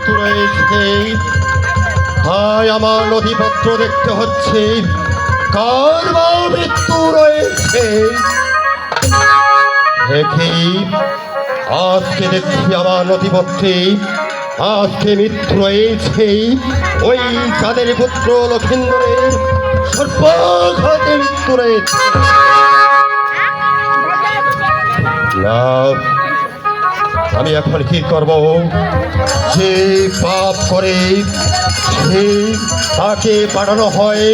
মৃত্যু রয়েছে, তাই আমার নথিপত্র দেখতে হচ্ছে কার বা মৃত্যু রয়েছে। দেখি আজকে দেখছি আমার নথিপত্রে আজকে মৃত্যু রয়েছে ওই চাঁদের পুত্র লক্ষিন্দরের সর্বঘাতে মৃত্যু রয়েছে। না, আমি এখন কি করব? যে পাপ করে সে তাকে পাঠানো হয়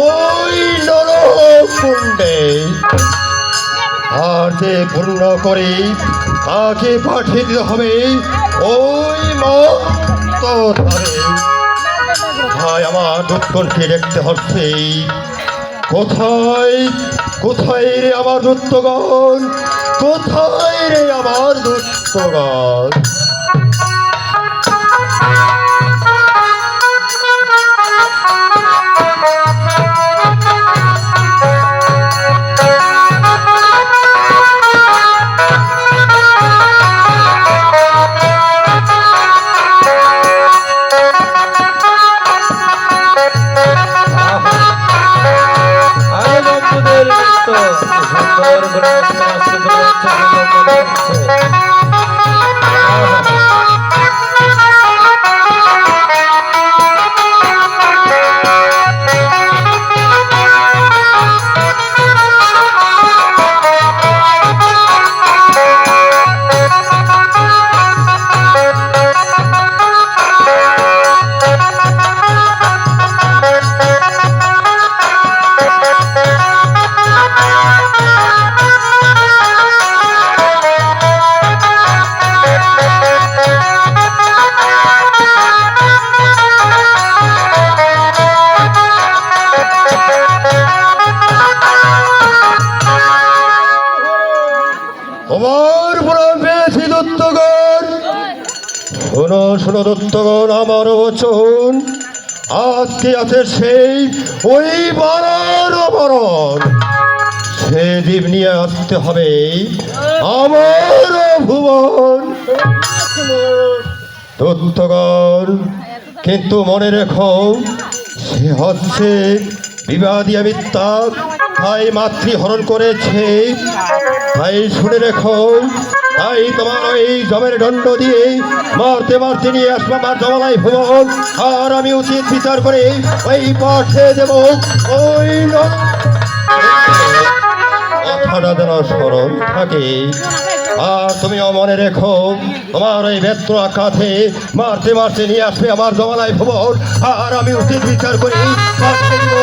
ওই নরকুণ্ডে, আর যে পূর্ণ করে তাকে পাঠিয়ে দিতে হবে ওই মরে। ভাই আমার দুঃখকে দেখতে হচ্ছে, কোথায় কোথায় রে আমার দূতগণ, কোথায় রে আমার দূতগণ? শোনো শোনো দত্তগণ, আমার বচন আজকে আছে সেই ওই বারার বরণ, সে জীব নিয়ে আসতে হবে আমার ভুবন। দত্তগণ, কিন্তু মনে রেখো সে হচ্ছে বিবাদীয় মিথ্যা, তাই মাতৃহরণ করেছে। তাই শুনে রেখো, তাই তোমার ওই জমের দণ্ড দিয়ে মারতে মারতে নিয়ে আসবো আমার জমালাই ভুবন, আর আমি উচিত বিচার করে ওই পাঠে দেব ওই কথাটা যেন স্মরণ থাকে। আর তুমিও মনে রেখো, তোমার ওই বেত্র কাঁধে মারতে মারতে নিয়ে আসবে আমার জমালাই ভুবন, আর আমি উচিত বিচার করে পাঠে দেব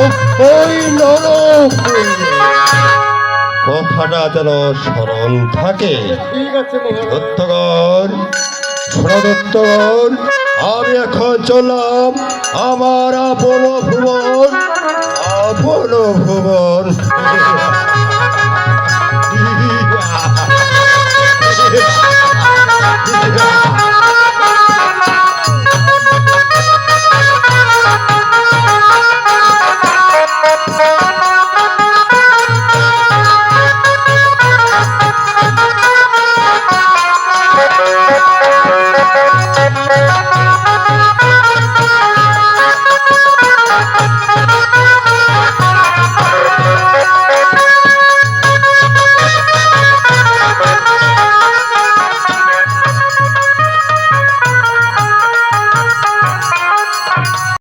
ওই কথাটা যেন স্মরণ থাকে। দত্তগণ, শোনো দত্তগণ, আমি এখন চললাম আমার আপন ভুবন, আপন ভুবন।